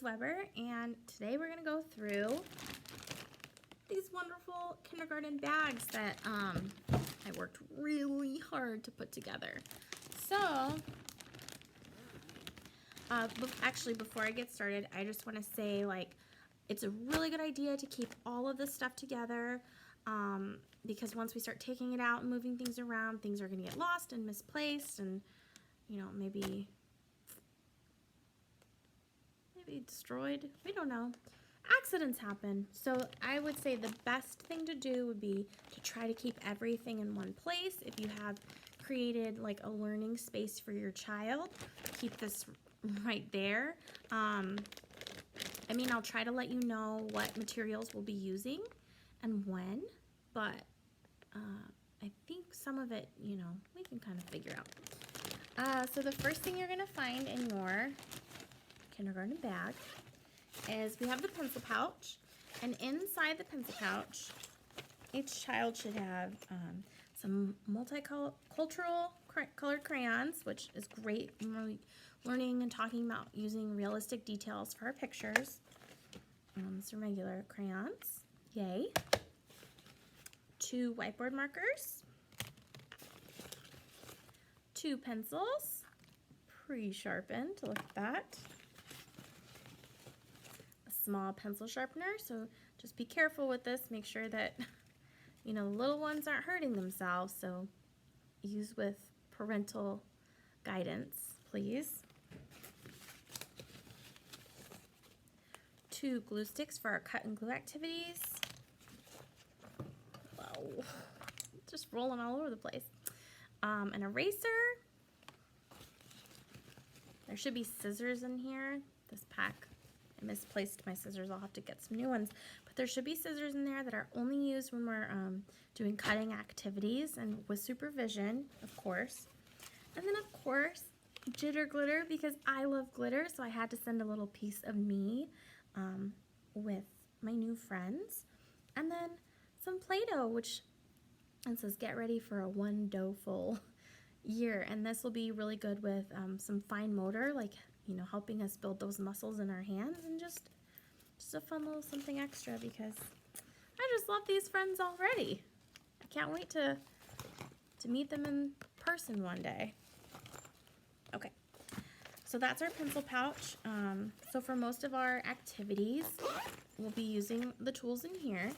Weber, and today we're going to go through these wonderful kindergarten bags that I worked really hard to put together. So, actually before I get started, I just want to say, it's a really good idea to keep all of this stuff together, because once we start taking it out and moving things around, things are going to get lost and misplaced and, maybe destroyed. We don't know. Accidents happen. So I would say the best thing to do would be to try to keep everything in one place. If you have created like a learning space for your child, keep this right there. I'll try to let you know what materials we'll be using and when, but I think some of it, we can kind of figure out. So the first thing you're going to find in your kindergarten bag is we have the pencil pouch, and inside the pencil pouch each child should have some multicultural colored crayons, which is great when we're learning and talking about using realistic details for our pictures. Some regular crayons, yay. 2 whiteboard markers, 2 pencils, pre-sharpened, look at that. Small pencil sharpener, so just be careful with this. Make sure that the little ones aren't hurting themselves, so use with parental guidance, please. 2 glue sticks for our cut and glue activities. Whoa, just rolling all over the place. An eraser. There should be scissors in here. This pack, I misplaced my scissors. I'll have to get some new ones. But there should be scissors in there that are only used when we're doing cutting activities and with supervision, of course. And then, of course, glitter glitter, because I love glitter, so I had to send a little piece of me with my new friends. And then some Play-Doh, which it says get ready for a wonderful year. And this will be really good with some fine motor, helping us build those muscles in our hands, and just a fun little something extra, because I just love these friends already. I can't wait to meet them in person one day. Okay, so that's our pencil pouch. So for most of our activities, we'll be using the tools in here.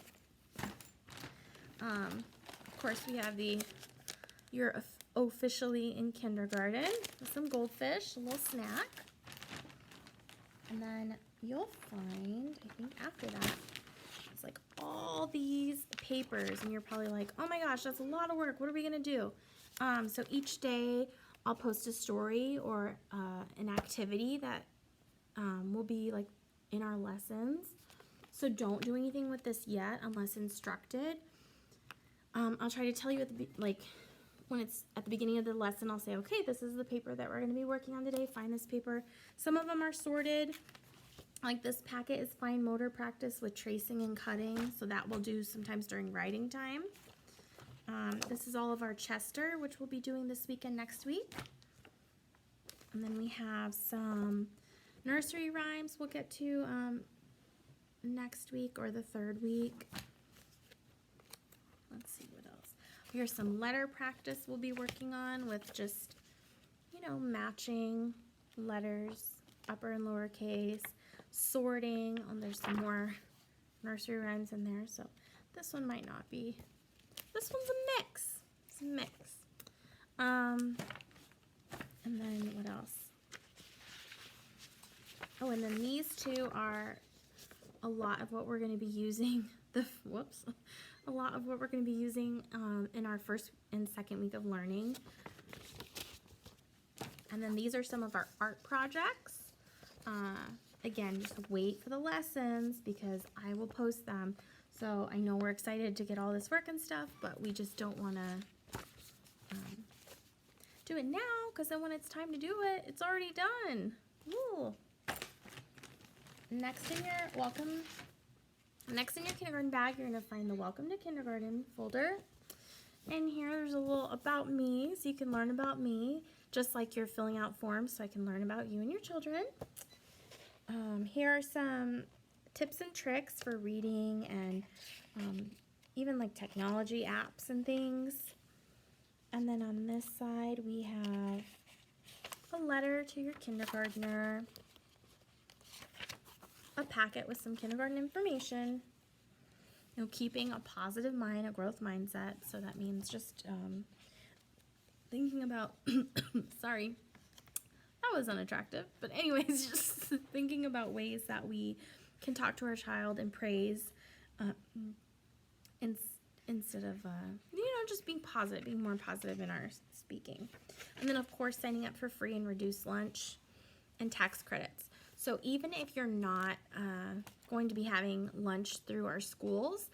Of course, we have you're officially in kindergarten with some goldfish, a little snack. And then you'll find, I think after that, it's like all these papers, and you're probably like, oh my gosh, that's a lot of work. What are we gonna do? So each day I'll post a story or an activity that will be like in our lessons. So don't do anything with this yet unless instructed. I'll try to tell you when it's at the beginning of the lesson, I'll say, okay, this is the paper that we're going to be working on today. Find this paper. Some of them are sorted. Like this packet is fine motor practice with tracing and cutting, so that we'll do sometimes during writing time. This is all of our Chester, which we'll be doing this week and next week. And then we have some nursery rhymes we'll get to next week or the 3rd week. Let's see what else. Here's some letter practice we'll be working on with just, matching letters, upper and lower case, sorting. There's some more nursery rhymes in there, so this one might not be. This one's a mix. It's a mix. And then what else? Oh, and then these two are a lot of what we're going to be using. A lot of what we're going to be using in our 1st and 2nd week of learning. And then these are some of our art projects. Again, just wait for the lessons because I will post them. So I know we're excited to get all this work and stuff, but we just don't want to do it now, because then when it's time to do it, it's already done. Ooh. Next in your kindergarten bag, you're going to find the Welcome to Kindergarten folder. And here there's a little about me, so you can learn about me, just like you're filling out forms so I can learn about you and your children. Here are some tips and tricks for reading and even like technology apps and things. And then on this side we have a letter to your kindergartner, a packet with some kindergarten information, you know, keeping a positive mind, a growth mindset. So that means just thinking about, sorry, that was unattractive. But anyways, just thinking about ways that we can talk to our child and praise instead of, you know, just being positive, being more positive in our speaking. And then, of course, signing up for free and reduced lunch and tax credits. So even if you're not going to be having lunch through our schools,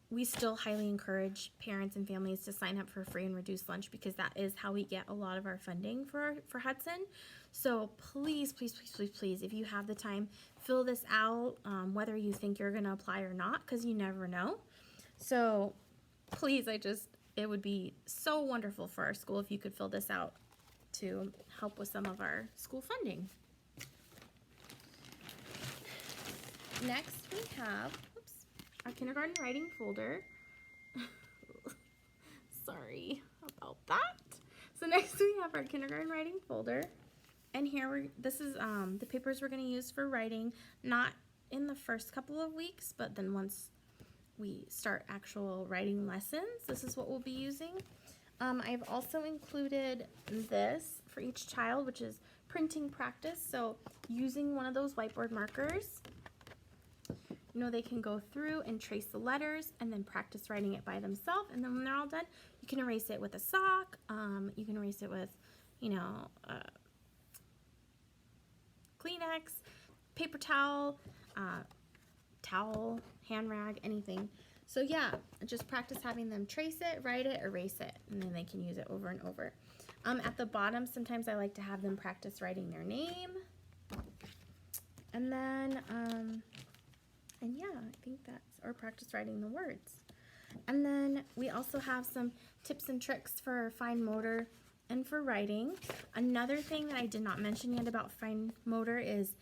we still highly encourage parents and families to sign up for free and reduced lunch, because that is how we get a lot of our funding for Hudson. So please, please, please, please, please, if you have the time, fill this out, whether you think you're going to apply or not, because you never know. So please, it would be so wonderful for our school if you could fill this out to help with some of our school funding. Next we have, our kindergarten writing folder. Sorry about that. So next we have our kindergarten writing folder. And here this is the papers we're going to use for writing, not in the first couple of weeks, but then once we start actual writing lessons, this is what we'll be using. I've also included this for each child, which is printing practice. So using one of those whiteboard markers, you know, they can go through and trace the letters and then practice writing it by themselves. And then when they're all done, you can erase it with a sock. You can erase it with, you know, Kleenex, paper towel, hand rag, anything. So yeah, just practice having them trace it, write it, erase it, and then they can use it over and over. At the bottom, sometimes I like to have them practice writing their name. And then, and yeah, I think or practice writing the words. And then we also have some tips and tricks for fine motor and for writing. Another thing that I did not mention yet about fine motor is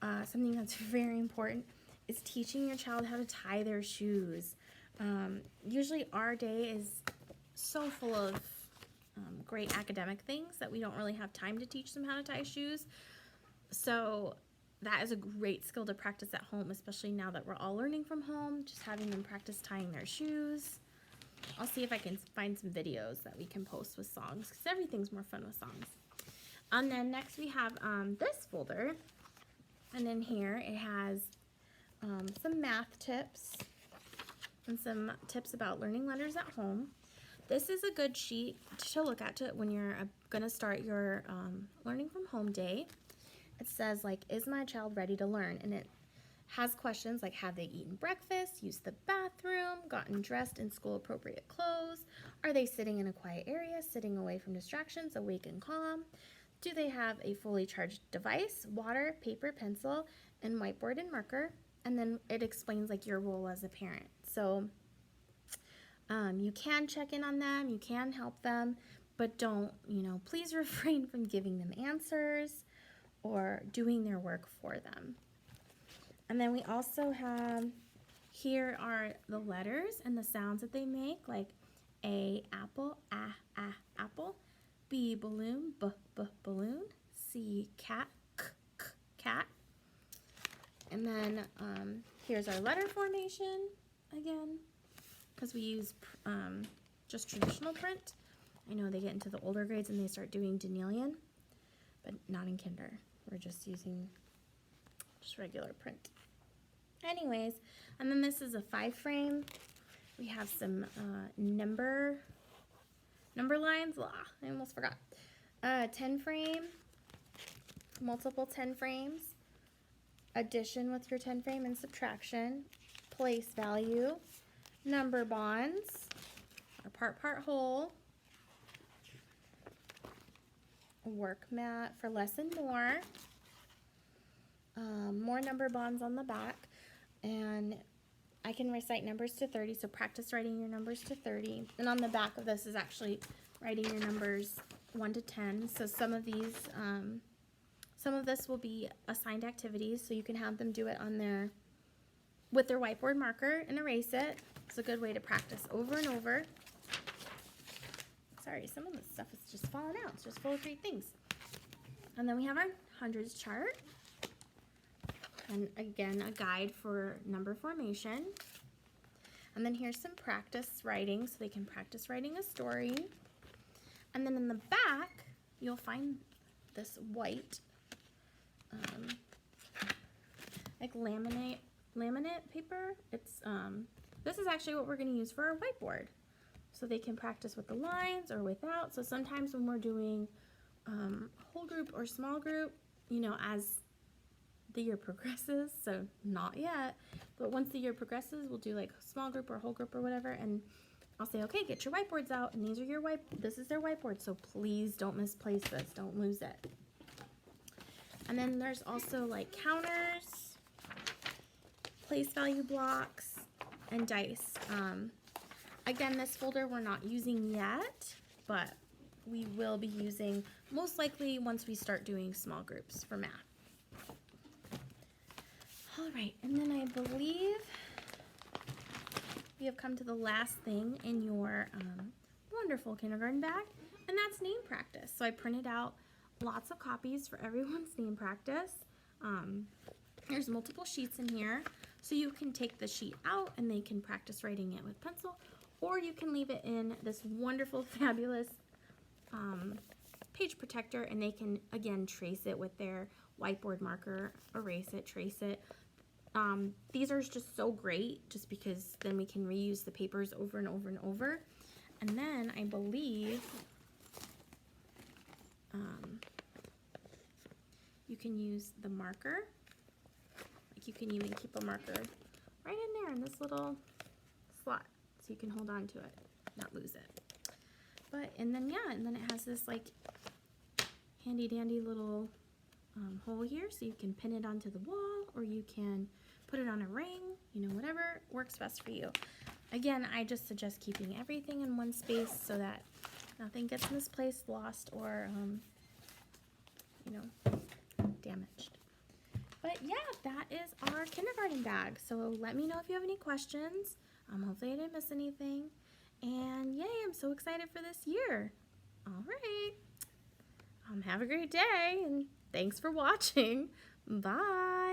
something that's very important, is teaching your child how to tie their shoes. Usually our day is so full of great academic things that we don't really have time to teach them how to tie shoes. So that is a great skill to practice at home, especially now that we're all learning from home, just having them practice tying their shoes. I'll see if I can find some videos that we can post with songs, because everything's more fun with songs. And then next we have this folder, and in here it has some math tips and some tips about learning letters at home. This is a good sheet to look at when you're going to start your learning from home day. It says, like, is my child ready to learn? And it has questions like, have they eaten breakfast, used the bathroom, gotten dressed in school appropriate clothes? Are they sitting in a quiet area, sitting away from distractions, awake and calm? Do they have a fully charged device, water, paper, pencil, and whiteboard and marker? And then it explains like your role as a parent. So you can check in on them, you can help them, but don't, please refrain from giving them answers or doing their work for them. And then we also have, here are the letters and the sounds that they make, like A, apple, apple, B, balloon, balloon, C, cat, cat. And then here's our letter formation again, because we use just traditional print. I know they get into the older grades and they start doing Danielian, but not in kinder. We're just using just regular print. Anyways, and then this is a 5-frame. We have some number lines. I almost forgot. 10-frame, multiple 10 frames, addition with your 10 frame and subtraction, place value, number bonds, our part whole, a work mat for lesson more number bonds on the back, and I can recite numbers to 30, so practice writing your numbers to 30. And on the back of this is actually writing your numbers 1 to 10. So some of these Some of this will be assigned activities, so you can have them do it on with their whiteboard marker and erase it. It's a good way to practice over and over. Sorry, some of this stuff is just falling out. It's just full of great things. And then we have our hundreds chart. And again, a guide for number formation. And then here's some practice writing, so they can practice writing a story. And then in the back, you'll find this white, like laminate paper. It's this is actually what we're going to use for our whiteboard, so they can practice with the lines or without. So sometimes when we're doing whole group or small group, you know, as the year progresses, so not yet, but once the year progresses, we'll do like small group or whole group or whatever, and I'll say, okay, get your whiteboards out, and these are your this is their whiteboard, so please don't misplace this, don't lose it. And then there's also like counters, place value blocks, and dice. Again, this folder we're not using yet, but we will be using most likely once we start doing small groups for math. All right, and then I believe we have come to the last thing in your wonderful kindergarten bag, and that's name practice. So I printed out lots of copies for everyone's name practice. There's multiple sheets in here, so you can take the sheet out and they can practice writing it with pencil, or you can leave it in this wonderful, fabulous page protector, and they can, again, trace it with their whiteboard marker, erase it, trace it. These are just so great just because then we can reuse the papers over and over and over. And then I believe you can use the marker. Like you can even keep a marker right in there in this little slot so you can hold on to it, not lose it. But, and then it has this like handy dandy little hole here, so you can pin it onto the wall, or you can put it on a ring, you know, whatever works best for you. Again, I just suggest keeping everything in one space so that nothing gets misplaced, lost, or, you know, damaged. But yeah, that is our kindergarten bag. So let me know if you have any questions. Hopefully I didn't miss anything. And yay, I'm so excited for this year. All right. Have a great day, and thanks for watching. Bye.